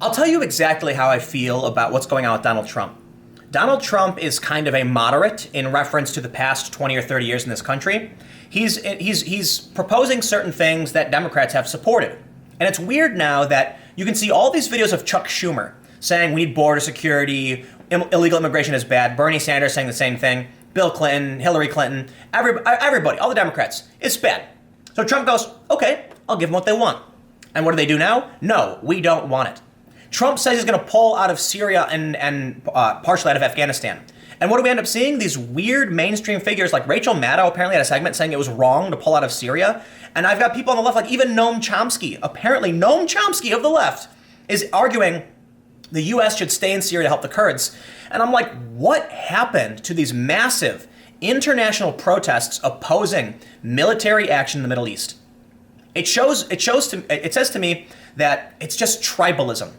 I'll tell you exactly how I feel about what's going on with Donald Trump. Donald Trump is kind of a moderate in reference to the past 20 or 30 years in this country. He's proposing certain things that Democrats have supported. And it's weird now that you can see all these videos of Chuck Schumer saying we need border security, illegal immigration is bad, Bernie Sanders saying the same thing, Bill Clinton, Hillary Clinton, everybody, all the Democrats, it's bad. So Trump goes, okay, I'll give them what they want. And what do they do now? No, we don't want it. Trump says he's going to pull out of Syria and partially out of Afghanistan. And what do we end up seeing? These weird mainstream figures like Rachel Maddow apparently had a segment saying it was wrong to pull out of Syria. And I've got people on the left, like even Noam Chomsky, apparently Noam Chomsky of the left, is arguing the U.S. should stay in Syria to help the Kurds. And I'm like, what happened to these massive international protests opposing military action in the Middle East? It says to me that it's just tribalism.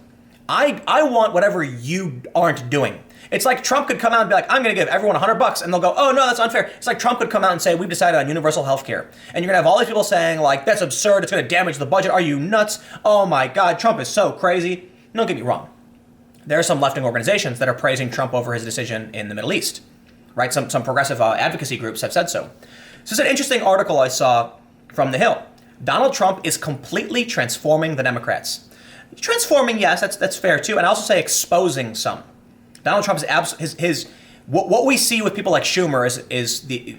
I want whatever you aren't doing. It's like Trump could come out and be like, I'm going to give everyone $100, and they'll go, oh no, that's unfair. It's like Trump could come out and say, we've decided on universal health care. And you're going to have all these people saying like, that's absurd, it's going to damage the budget, are you nuts? Oh my God, Trump is so crazy. Don't get me wrong. There are some left-wing organizations that are praising Trump over his decision in the Middle East, right? Some progressive advocacy groups have said so. This is an interesting article I saw from The Hill. Donald Trump is completely transforming the Democrats. Transforming, yes, that's fair too, and I also say exposing some. Donald Trump is what we see with people like Schumer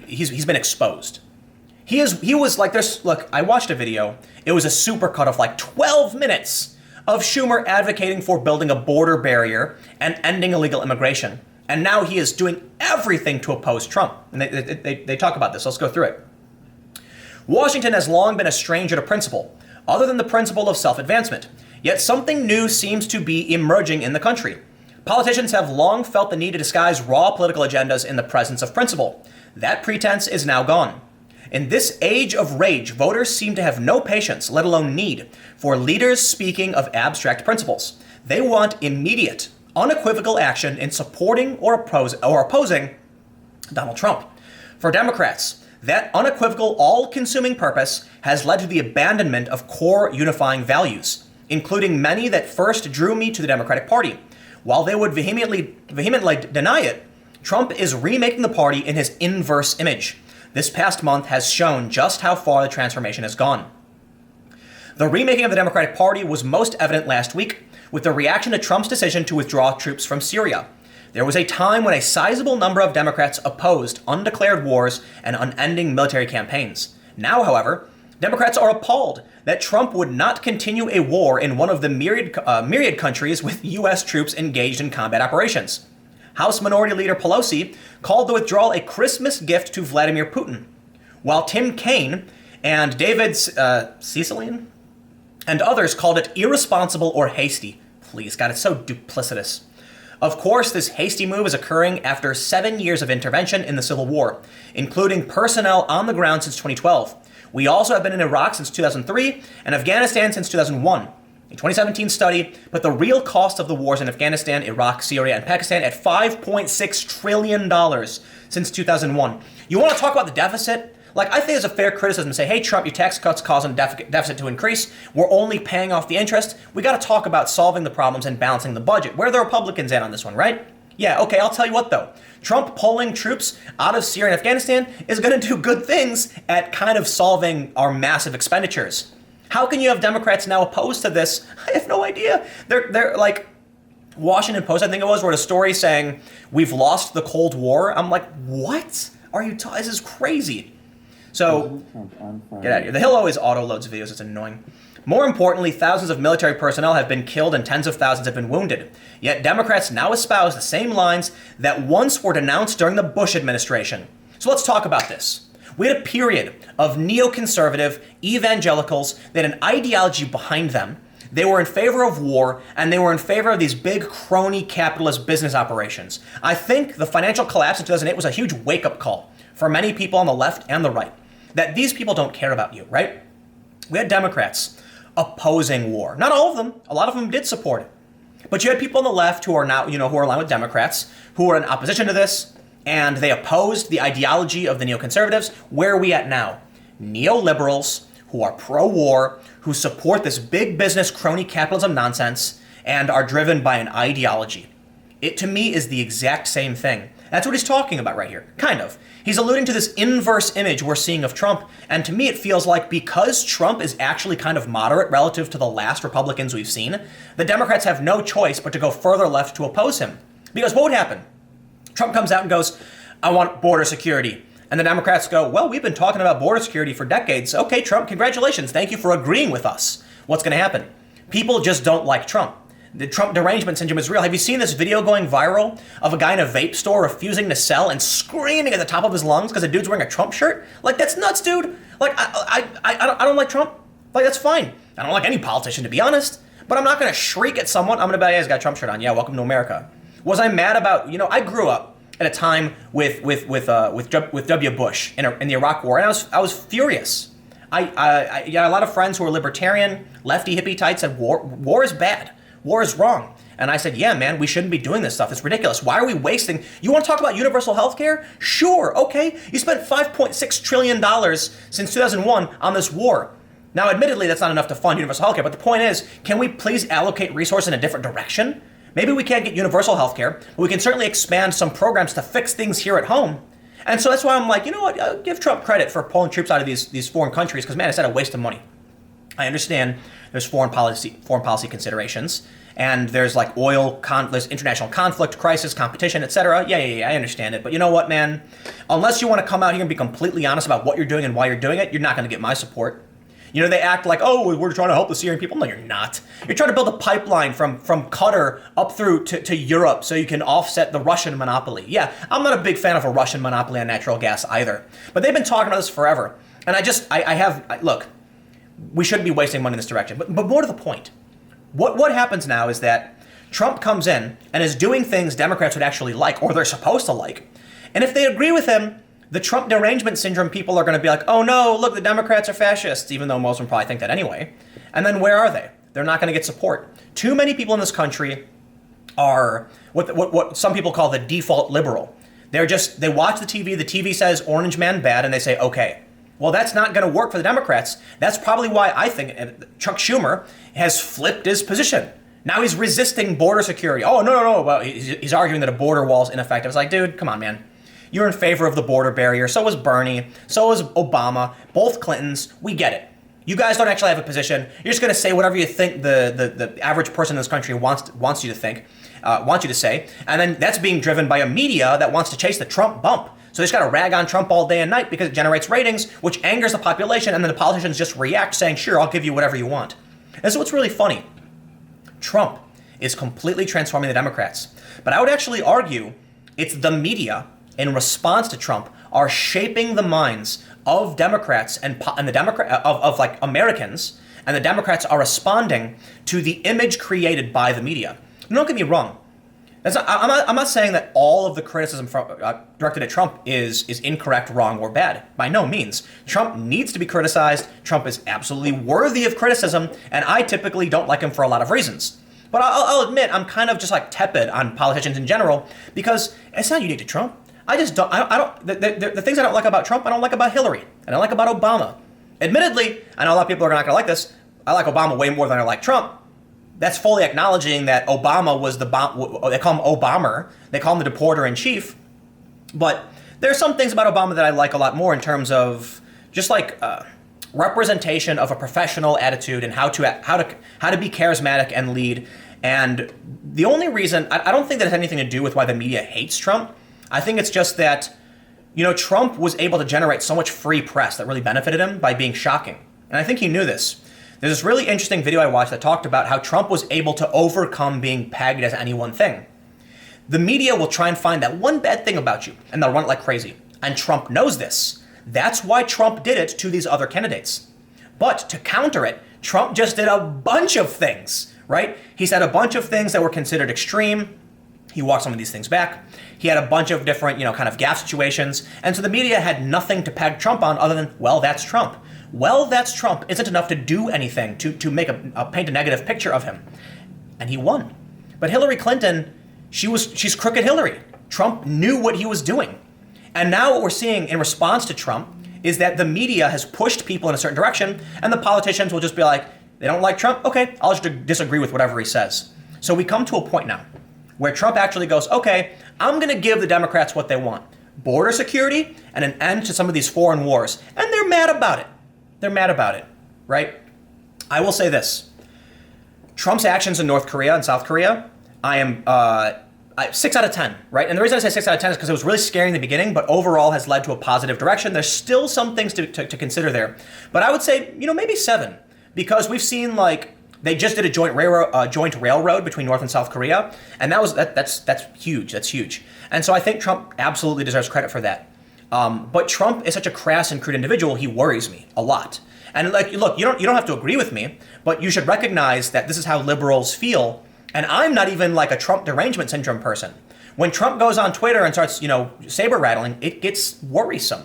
he's been exposed. He was like this. Look, I watched a video. It was a supercut of like 12 minutes of Schumer advocating for building a border barrier and ending illegal immigration, and now he is doing everything to oppose Trump. And they talk about this. Let's go through it. Washington has long been a stranger to principle, other than the principle of self-advancement. Yet something new seems to be emerging in the country. Politicians have long felt the need to disguise raw political agendas in the presence of principle. That pretense is now gone. In this age of rage, voters seem to have no patience, let alone need, for leaders speaking of abstract principles. They want immediate, unequivocal action in supporting or opposing Donald Trump. For Democrats, that unequivocal, all-consuming purpose has led to the abandonment of core unifying values, including many that first drew me to the Democratic Party. While they would vehemently deny it, Trump is remaking the party in his inverse image. This past month has shown just how far the transformation has gone. The remaking of the Democratic Party was most evident last week with the reaction to Trump's decision to withdraw troops from Syria. There was a time when a sizable number of Democrats opposed undeclared wars and unending military campaigns. Now, however, Democrats are appalled that Trump would not continue a war in one of the myriad countries with U.S. troops engaged in combat operations. House Minority Leader Pelosi called the withdrawal a Christmas gift to Vladimir Putin, while Tim Kaine and David Cicilline and others called it irresponsible or hasty. Please, God, it's so duplicitous. Of course, this hasty move is occurring after 7 years of intervention in the Civil War, including personnel on the ground since 2012. We also have been in Iraq since 2003 and Afghanistan since 2001. A 2017 study put the real cost of the wars in Afghanistan, Iraq, Syria, and Pakistan at $5.6 trillion since 2001. You want to talk about the deficit? Like, I think it's a fair criticism to say, hey, Trump, your tax cuts causing deficit to increase. We're only paying off the interest. We got to talk about solving the problems and balancing the budget. Where are the Republicans at on this one, right? Yeah, okay, I'll tell you what, though. Trump pulling troops out of Syria and Afghanistan is going to do good things at kind of solving our massive expenditures. How can you have Democrats now opposed to this? I have no idea. They're like, Washington Post, I think it was, wrote a story saying, we've lost the Cold War. I'm like, what? Are you this is crazy. So, get out of here. The Hill always auto-loads videos. It's annoying. More importantly, thousands of military personnel have been killed and tens of thousands have been wounded. Yet Democrats now espouse the same lines that once were denounced during the Bush administration. So let's talk about this. We had a period of neoconservative evangelicals that had an ideology behind them. They were in favor of war, and they were in favor of these big crony capitalist business operations. I think the financial collapse in 2008 was a huge wake-up call for many people on the left and the right, that these people don't care about you, right? We had Democrats opposing war. Not all of them. A lot of them did support it. But you had people on the left who are now, who are aligned with Democrats, who are in opposition to this, and they opposed the ideology of the neoconservatives. Where are we at now? Neoliberals who are pro-war, who support this big business crony capitalism nonsense, and are driven by an ideology. It, to me, is the exact same thing. That's what he's talking about right here, kind of. He's alluding to this inverse image we're seeing of Trump, and to me it feels like because Trump is actually kind of moderate relative to the last Republicans we've seen, the Democrats have no choice but to go further left to oppose him. Because what would happen? Trump comes out and goes, I want border security. And the Democrats go, well, we've been talking about border security for decades. Okay, Trump, congratulations. Thank you for agreeing with us. What's going to happen? People just don't like Trump. The Trump derangement syndrome is real. Have you seen this video going viral of a guy in a vape store refusing to sell and screaming at the top of his lungs because a dude's wearing a Trump shirt? Like, that's nuts, dude. Like, I don't like Trump. Like, that's fine. I don't like any politician, to be honest. But I'm not going to shriek at someone. I'm going to be like, yeah, he's got a Trump shirt on. Yeah, welcome to America. Was I mad about, I grew up at a time with W. Bush in the Iraq War, and I was furious. I got a lot of friends who were libertarian, lefty hippie types said war is bad. War is wrong. And I said, yeah, man, we shouldn't be doing this stuff. It's ridiculous. Why are we wasting? You want to talk about universal health care? Sure, okay. You spent $5.6 trillion since 2001 on this war. Now, admittedly, that's not enough to fund universal health care, but the point is, can we please allocate resources in a different direction? Maybe we can't get universal health care, but we can certainly expand some programs to fix things here at home. And so that's why I'm like, you know what? I'll give Trump credit for pulling troops out of these foreign countries, because, man, it's a waste of money. I understand there's foreign policy considerations, and there's like there's international conflict, crisis, competition, etc. Yeah, I understand it. But you know what, man? Unless you want to come out here and be completely honest about what you're doing and why you're doing it, you're not going to get my support. They act like, oh, we're trying to help the Syrian people. No, you're not. You're trying to build a pipeline from Qatar up through to Europe so you can offset the Russian monopoly. Yeah, I'm not a big fan of a Russian monopoly on natural gas either. But they've been talking about this forever. And look, we shouldn't be wasting money in this direction. But more to the point, what happens now is that Trump comes in and is doing things Democrats would actually like, or they're supposed to like. And if they agree with him, the Trump derangement syndrome people are going to be like, oh no, look, the Democrats are fascists, even though most of them probably think that anyway. And then where are they? They're not going to get support. Too many people in this country are what some people call the default liberal. They watch the TV says Orange Man bad, and they say, okay. Well, that's not going to work for the Democrats. That's probably why I think Chuck Schumer has flipped his position. Now he's resisting border security. Oh, no. Well, he's arguing that a border wall is ineffective. It's like, dude, come on, man. You're in favor of the border barrier. So was Bernie. So was Obama. Both Clintons. We get it. You guys don't actually have a position. You're just going to say whatever you think the average person in this country wants you to think, wants you to say. And then that's being driven by a media that wants to chase the Trump bump. So they just got to rag on Trump all day and night because it generates ratings, which angers the population. And then the politicians just react saying, sure, I'll give you whatever you want. And so it's really funny. Trump is completely transforming the Democrats. But I would actually argue it's the media in response to Trump are shaping the minds of Democrats and of like Americans, and the Democrats are responding to the image created by the media. Don't get me wrong. I'm not saying that all of the criticism directed at Trump is incorrect, wrong, or bad. By no means. Trump needs to be criticized. Trump is absolutely worthy of criticism, and I typically don't like him for a lot of reasons. But I'll admit I'm kind of just like tepid on politicians in general because it's not unique to Trump. I just don't. I don't. The things I don't like about Trump, I don't like about Hillary, and I don't like about Obama. Admittedly, I know a lot of people are not going to like this. I like Obama way more than I like Trump. That's fully acknowledging that Obama was they call him Obamer. They call him the deporter in chief. But there are some things about Obama that I like a lot more in terms of just like representation of a professional attitude and how to be charismatic and lead. And the only reason I don't think that has anything to do with why the media hates Trump. I think it's just that, Trump was able to generate so much free press that really benefited him by being shocking. And I think he knew this. There's this really interesting video I watched that talked about how Trump was able to overcome being pegged as any one thing. The media will try and find that one bad thing about you, and they'll run it like crazy. And Trump knows this. That's why Trump did it to these other candidates. But to counter it, Trump just did a bunch of things, right? He said a bunch of things that were considered extreme. He walked some of these things back. He had a bunch of different, kind of gaffe situations. And so the media had nothing to peg Trump on other than, well, that's Trump. Well, that's Trump isn't enough to do anything to make paint a negative picture of him. And he won. But Hillary Clinton, she's crooked Hillary. Trump knew what he was doing. And now what we're seeing in response to Trump is that the media has pushed people in a certain direction, and the politicians will just be like, they don't like Trump? Okay, I'll just disagree with whatever he says. So we come to a point now where Trump actually goes, okay, I'm going to give the Democrats what they want. Border security and an end to some of these foreign wars. And they're mad about it. They're mad about it, right? I will say this. Trump's actions in North Korea and South Korea, I am 6 out of 10, right? And the reason I say 6 out of 10 is because it was really scary in the beginning, but overall has led to a positive direction. There's still some things to consider there. But I would say, maybe 7, because we've seen they just did a joint railroad between North and South Korea, and that's huge. That's huge. And so I think Trump absolutely deserves credit for that. But Trump is such a crass and crude individual, he worries me a lot. And look, you don't have to agree with me, but you should recognize that this is how liberals feel. And I'm not even like a Trump derangement syndrome person. When Trump goes on Twitter and starts, saber rattling, it gets worrisome.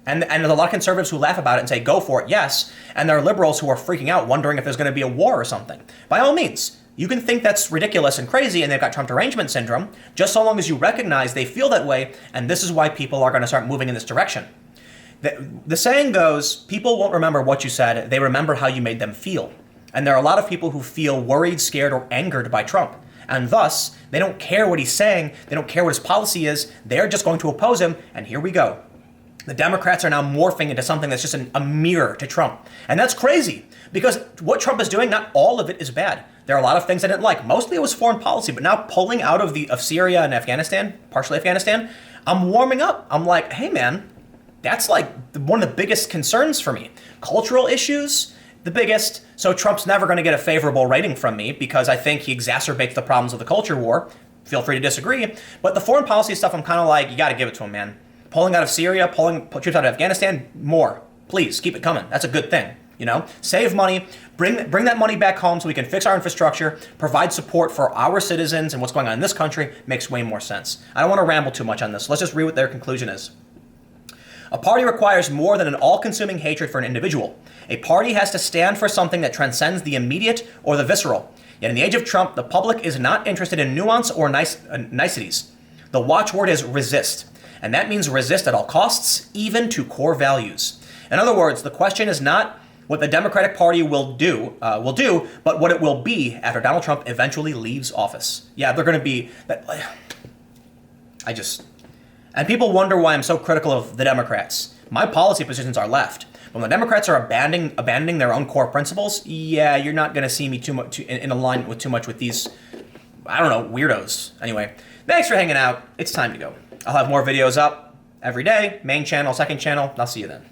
And there's a lot of conservatives who laugh about it and say, go for it, yes. And there are liberals who are freaking out, wondering if there's going to be a war or something. By all means, you can think that's ridiculous and crazy and they've got Trump derangement syndrome, just so long as you recognize they feel that way, and this is why people are going to start moving in this direction. The saying goes, people won't remember what you said, they remember how you made them feel. And there are a lot of people who feel worried, scared, or angered by Trump. And thus, they don't care what he's saying, they don't care what his policy is, they're just going to oppose him, and here we go. The Democrats are now morphing into something that's just a mirror to Trump. And that's crazy, because what Trump is doing, not all of it is bad. There are a lot of things I didn't like. Mostly it was foreign policy, but now pulling out of Syria and Afghanistan, partially Afghanistan, I'm warming up. I'm like, hey man, that's one of the biggest concerns for me. Cultural issues, the biggest. So Trump's never going to get a favorable rating from me because I think he exacerbates the problems of the culture war. Feel free to disagree. But the foreign policy stuff, I'm kind of like, you got to give it to him, man. Pulling out of Syria, pulling troops out of Afghanistan, more. Please, keep it coming. That's a good thing. Save money, bring that money back home so we can fix our infrastructure, provide support for our citizens and what's going on in this country. Makes way more sense. I don't want to ramble too much on this. Let's just read what their conclusion is. A party requires more than an all-consuming hatred for an individual. A party has to stand for something that transcends the immediate or the visceral. Yet in the age of Trump, the public is not interested in nuance or niceties. The watchword is resist. And that means resist at all costs, even to core values. In other words, the question is not what the Democratic Party will do, but what it will be after Donald Trump eventually leaves office. Yeah, they're going to be... And people wonder why I'm so critical of the Democrats. My policy positions are left. But when the Democrats are abandoning their own core principles, yeah, you're not going to see me too much in alignment with too much with these, weirdos. Anyway, thanks for hanging out. It's time to go. I'll have more videos up every day, main channel, second channel. I'll see you then.